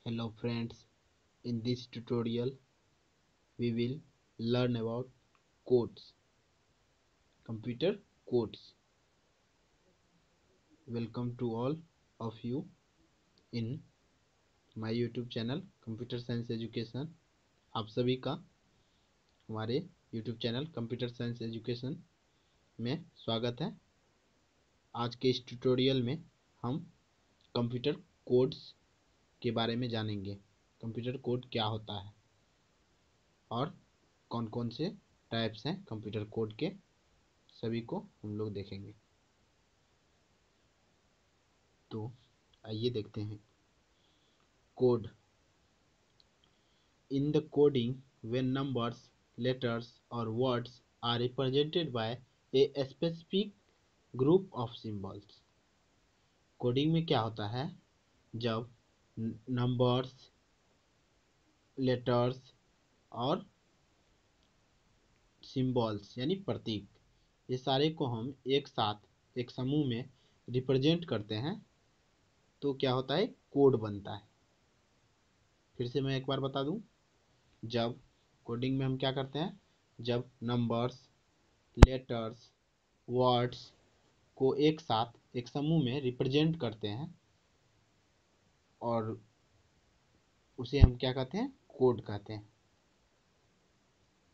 Hello friends, in this tutorial we will learn about codes, computer codes. Welcome to all of you in my YouTube channel computer science education. आप सभी का हमारे YouTube channel computer science education में स्वागत है। आज के इस ट्यूटोरियल में हम कंप्यूटर कोड्स के बारे में जानेंगे। कंप्यूटर कोड क्या होता है और कौन कौन से टाइप्स हैं कंप्यूटर कोड के, सभी को हम लोग देखेंगे। तो आइए देखते हैं। Code. In the coding when numbers, letters or words are represented by a specific group of symbols। Coding में क्या होता है, जब नंबर्स, लेटर्स और सिंबल्स यानी प्रतीक, ये सारे को हम एक साथ एक समूह में रिप्रेजेंट करते हैं तो क्या होता है, कोड बनता है। फिर से मैं एक बार बता दूं, जब कोडिंग में हम क्या करते हैं, जब नंबर्स, लेटर्स, वर्ड्स को एक साथ एक समूह में रिप्रेजेंट करते हैं और उसे हम क्या कहते हैं, कोड कहते हैं।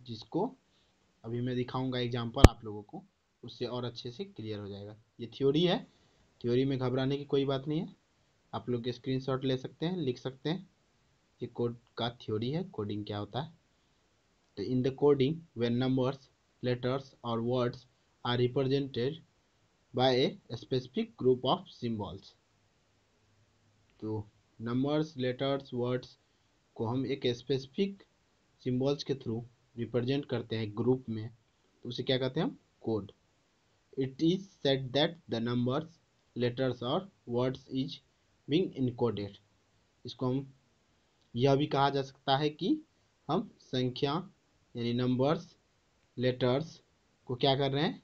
जिसको अभी मैं दिखाऊंगा एग्जांपल आप लोगों को, उससे और अच्छे से क्लियर हो जाएगा। ये थ्योरी है, थ्योरी में घबराने की कोई बात नहीं है। आप लोग स्क्रीनशॉट ले सकते हैं, लिख सकते हैं। ये कोड का थ्योरी है, कोडिंग क्या होता है। तो in the coding when numbers, letters और words are represented by a specific group of symbols. तो नंबर्स, लेटर्स, वर्ड्स को हम एक स्पेसिफिक सिंबल्स के थ्रू रिप्रेजेंट करते हैं ग्रुप में, तो उसे क्या कहते हैं हम, code. It is said that the numbers, letters और वर्ड्स इज बीइंग इनकोडेड। इसको हम यह भी कहा जा सकता है कि हम संख्या यानी नंबर्स, लेटर्स को क्या कर रहे हैं,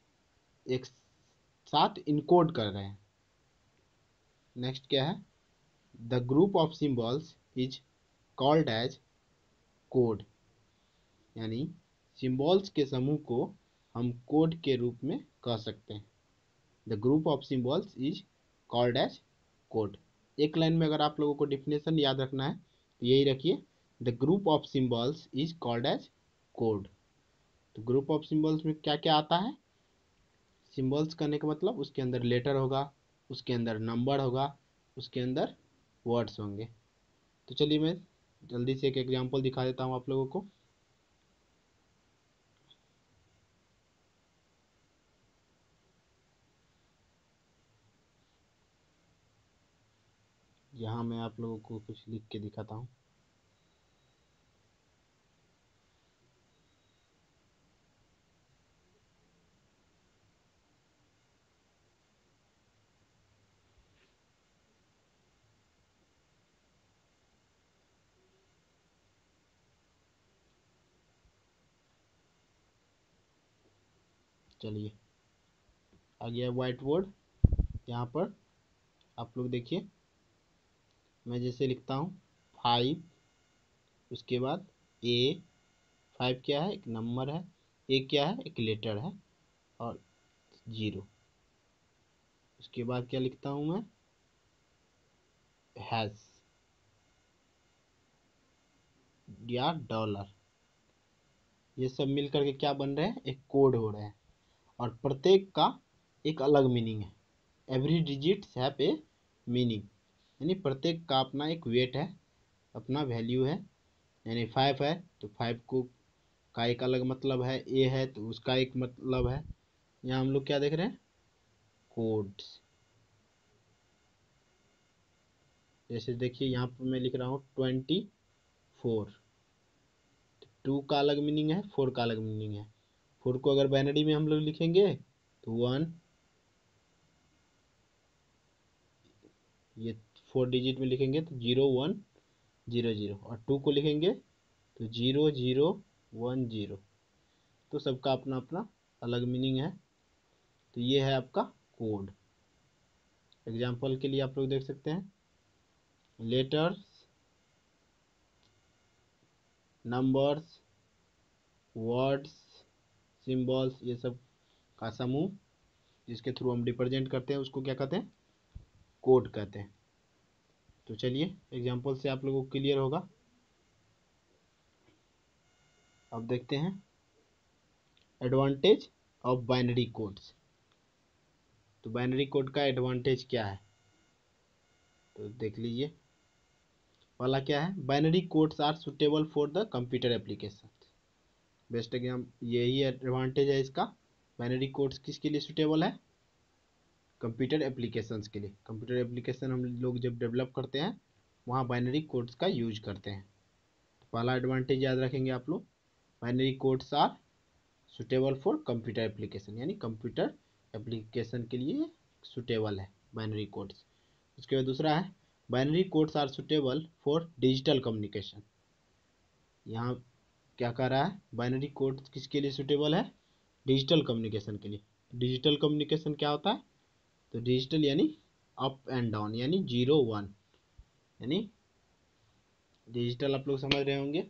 एक साथ इनकोड कर रहे हैं। नेक्स्ट क्या है, the group of symbols is called as code. यानी सिंबल्स के समूह को हम कोड के रूप में कह सकते हैं। The group of symbols is called as code. एक लाइन में अगर आप लोगों को डिफिनेशन याद रखना है तो यही रखिए, the group of symbols is called as code. तो ग्रुप ऑफ सिंबल्स में क्या क्या आता है, सिंबल्स करने का मतलब उसके अंदर लेटर होगा, उसके अंदर नंबर होगा, उसके अंदर वर्ड्स होंगे। तो चलिए मैं जल्दी से एक एग्जांपल दिखा देता हूँ आप लोगों को। यहाँ मैं आप लोगों को कुछ लिख के दिखाता हूँ। चलिए, आ गया व्हाइट बोर्ड। यहाँ पर आप लोग देखिए, मैं जैसे लिखता हूँ 5, उसके बाद ए। 5 क्या है, एक नंबर है। ए क्या है, एक लेटर है। और 0। उसके बाद क्या लिखता हूँ मैं, हैश या डॉलर। ये सब मिल करके क्या बन रहे हैं, एक कोड हो रहे हैं। और प्रत्येक का एक अलग मीनिंग है। Every digits have a meaning. यानी प्रत्येक का अपना एक वेट है, अपना वैल्यू है। यानी 5 है तो 5 को का एक अलग मतलब है, ए है तो उसका एक मतलब है। यहाँ हम लोग क्या देख रहे हैं, कोड्स। जैसे देखिए यहाँ पर मैं लिख रहा हूँ 24। 2 का अलग मीनिंग है, 4 का अलग मीनिंग है। 4 को अगर बाइनरी में हम लोग लिखेंगे तो 1, ये 4 डिजिट में लिखेंगे तो 0 1 0 0। और 2 को लिखेंगे तो 0 0 1 0। तो सबका अपना अपना अलग मीनिंग है। तो ये है आपका कोड। एग्जाम्पल के लिए आप लोग देख सकते हैं, लेटर्स नंबर्स, वर्ड्स, सिंबल्स, ये सब का समूह जिसके थ्रू हम रिप्रेजेंट करते हैं उसको क्या कहते हैं? कोड कहते हैं। तो चलिए एग्जांपल से आप लोगों को क्लियर होगा। अब देखते हैं एडवांटेज ऑफ बाइनरी कोड्स। तो बाइनरी कोड का एडवांटेज क्या है तो देख लीजिए। पहला क्या है? Binary codes are suitable for the computer application. Best exam यही एडवांटेज है इसका। बाइनरी कोड्स किसके लिए सुटेबल है? कंप्यूटर एप्लीकेशंस के लिए। कंप्यूटर एप्लीकेशन हम लोग जब डेवलप करते हैं वहाँ बाइनरी कोड्स का यूज करते हैं। तो पहला एडवांटेज याद रखेंगे आप लोग, binary codes are suitable for computer application, यानी कंप्यूटर एप्लीकेशन के लिए सुटेबल है बाइनरी कोड्स। उसके बाद दूसरा है binary codes are suitable for digital communication. यहाँ क्या कह रहा है? बाइनरी कोड किसके लिए सुटेबल है? डिजिटल कम्युनिकेशन के लिए। डिजिटल कम्युनिकेशन क्या होता है? तो डिजिटल यानी अप एंड डाउन, यानी 0 1, यानी डिजिटल आप लोग समझ रहे होंगे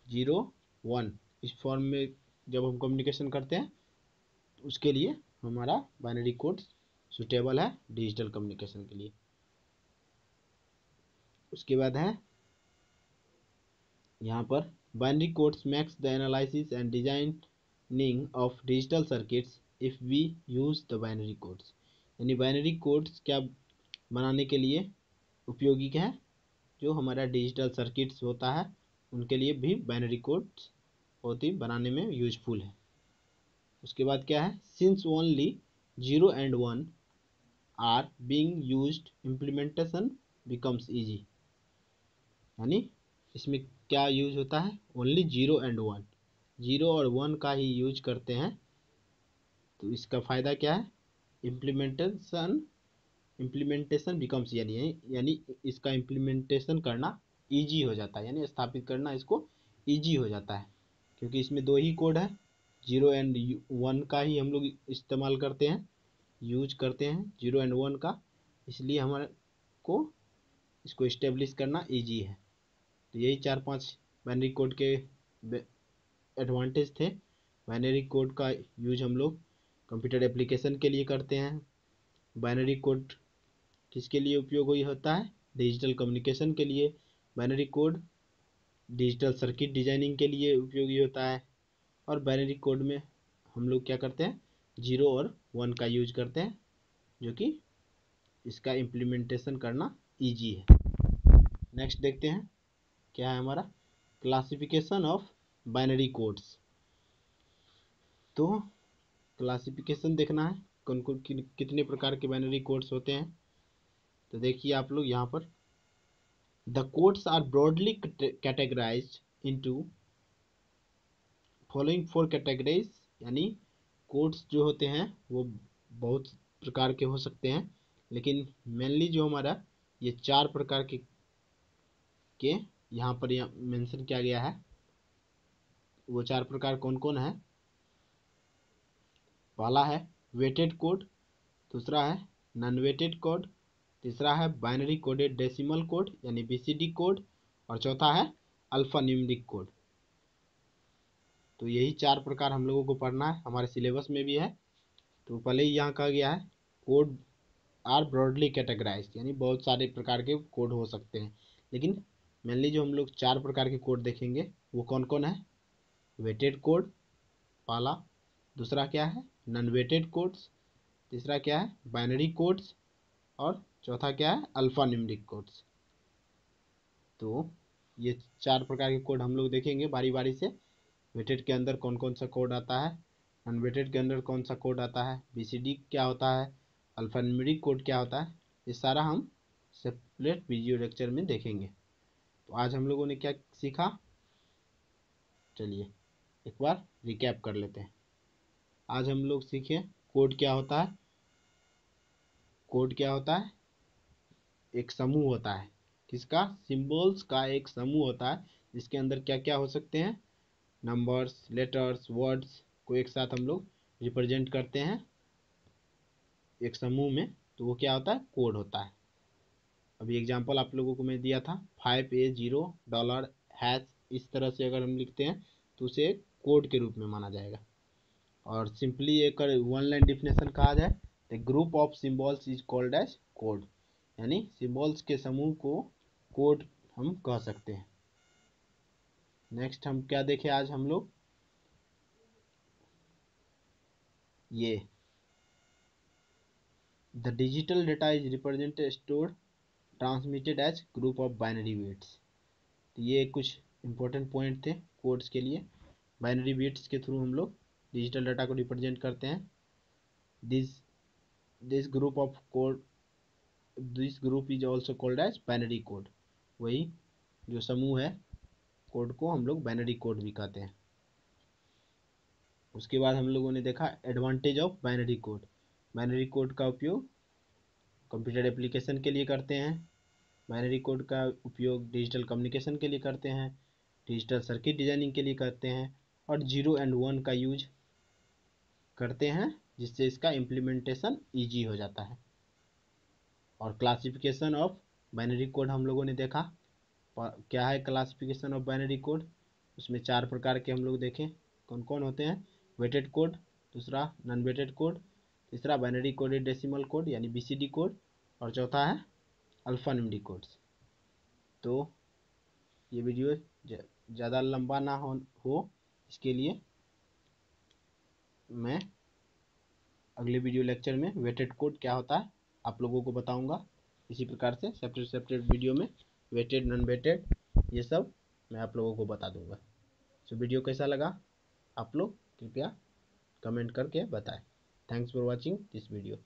0 1 इस फॉर्म में जब हम कम्युनिकेशन करते हैं तो उसके लिए हमारा बाइनरी कोड सुटेबल है डिजिटल कम्युनिकेशन के लिए। उसके बाद है यहाँ पर binary codes makes the analysis and designing of digital circuits if we use the binary codes. यानी बाइनरी कोड्स क्या बनाने के लिए उपयोगी है? जो हमारा डिजिटल सर्किट्स होता है उनके लिए भी बाइनरी कोड्स बहुत ही बनाने में यूजफुल है। उसके बाद क्या है? Since only 0 and 1 are being used implementation becomes easy. यानी इसमें क्या यूज होता है? ओनली 0 and 1, 0 और 1 का ही यूज करते हैं। तो इसका फ़ायदा क्या है? इम्प्लीमेंटेशन इम्प्लीमेंटेशन बिकम्स, यानी इसका इम्प्लीमेंटेशन करना इजी हो जाता है, यानी स्थापित करना इसको इजी हो जाता है। क्योंकि इसमें दो ही कोड है, 0 and 1 का ही हम लोग इस्तेमाल करते हैं, यूज करते हैं 0 and 1 का, इसलिए हमारे को इसको इस्टेब्लिश करना इजी है। तो यही 4 5 बाइनरी कोड के एडवांटेज थे। बाइनरी कोड का यूज हम लोग कंप्यूटर एप्लीकेशन के लिए करते हैं। बाइनरी कोड किसके लिए उपयोग होता है? डिजिटल कम्युनिकेशन के लिए। Binary code digital circuit designing के लिए उपयोगी होता है। और बाइनरी कोड में हम लोग क्या करते हैं? 0 और 1 का यूज करते हैं, जो कि इसका इम्प्लीमेंटेशन करना इजी है। नेक्स्ट देखते हैं क्या है हमारा क्लासिफिकेशन ऑफ बाइनरी कोड्स। तो क्लासिफिकेशन देखना है कौन कौन कितने प्रकार के बाइनरी कोड्स होते हैं। तो देखिए आप लोग यहाँ पर the codes are broadly categorised into following 4 categories. यानी कोड्स जो होते हैं वो बहुत प्रकार के हो सकते हैं, लेकिन मेनली जो हमारा ये 4 प्रकार के यहाँ पर मेंशन किया गया है। वो 4 प्रकार कौन कौन है? पहला है वेटेड कोड, दूसरा है नॉन वेटेड कोड, तीसरा है बाइनरी कोडेड डेसिमल कोड यानी बीसीडी कोड, और चौथा है अल्फा न्यूमेरिक कोड। तो यही 4 प्रकार हम लोगों को पढ़ना है, हमारे सिलेबस में भी है। तो पहले ही यहाँ कहा गया है कोड आर ब्रॉडली कैटेगराइज्ड, यानी बहुत सारे प्रकार के कोड हो सकते हैं, लेकिन मेनली जो हम लोग 4 प्रकार के कोड देखेंगे वो कौन कौन है? वेटेड कोड पहला, दूसरा क्या है? नॉन वेटेड कोड्स, तीसरा क्या है? बाइनरी कोड्स, और चौथा क्या है? Alpha numeric codes. तो ये 4 प्रकार के कोड हम लोग देखेंगे बारी बारी से। वेटेड के अंदर कौन कौन सा कोड आता है, अनवेटेड के अंदर कौन सा कोड आता है, बीसीडी क्या होता है, अल्फा न्यूमेरिक कोड क्या होता है, ये सारा हम सेपरेट वीडियो लेक्चर में देखेंगे। तो आज हम लोगों ने क्या सीखा, चलिए एक बार रिकैप कर लेते हैं। आज हम लोग सीखे कोड क्या होता है। कोड क्या होता है? एक समूह होता है, किसका? सिंबल्स का एक समूह होता है, जिसके अंदर क्या क्या हो सकते हैं? नंबर्स, लेटर्स, वर्ड्स को एक साथ हम लोग रिप्रेजेंट करते हैं एक समूह में, तो वो क्या होता है? कोड होता है। अभी एग्जांपल आप लोगों को मैं दिया था, 5A0 डॉलर हैश इस तरह से अगर हम लिखते हैं तो उसे कोड के रूप में माना जाएगा। और सिंपली एक वन लाइन डिफिनेशन कहा जाए, the group of symbols is called as code, यानी सिंबल्स के समूह को कोड हम कह सकते हैं। नेक्स्ट हम क्या देखें आज हम लोग, ये the digital data is represented stored transmitted as group of binary weights. तो ये कुछ इंपॉर्टेंट पॉइंट थे कोड्स के लिए। बाइनरी वेट्स के थ्रू हम लोग डिजिटल डाटा को रिप्रेजेंट करते हैं। This this group of code this group is also called as binary code. वही जो समूह है कोड को हम लोग बाइनरी कोड भी कहते हैं। उसके बाद हम लोगों ने देखा advantage of binary code. Binary code का उपयोग कंप्यूटर एप्लीकेशन के लिए करते हैं। बाइनरी कोड का उपयोग डिजिटल कम्युनिकेशन के लिए करते हैं, डिजिटल सर्किट डिजाइनिंग के लिए करते हैं, और 0 and 1 का यूज करते हैं जिससे इसका इम्प्लीमेंटेशन ईजी हो जाता है। और क्लासिफिकेशन ऑफ बाइनरी कोड हम लोगों ने देखा। क्या है क्लासिफिकेशन ऑफ बाइनरी कोड, उसमें 4 प्रकार के हम लोग देखें कौन कौन होते हैं। वेटेड कोड, दूसरा नॉन वेटेड कोड, तीसरा बाइनरी कोडेड डेसिमल कोड यानी बीसीडी कोड, और चौथा है अल्फान्यूमेरिक कोड्स। तो ये वीडियो ज़्यादा लंबा ना हो इसके लिए मैं अगले वीडियो लेक्चर में वेटेड कोड क्या होता है आप लोगों को बताऊंगा। इसी प्रकार से सेपरेट सेपरेट वीडियो में वेटेड नॉन वेटेड ये सब मैं आप लोगों को बता दूंगा। सो वीडियो कैसा लगा आप लोग कृपया कमेंट करके बताएं। Thanks for watching this video.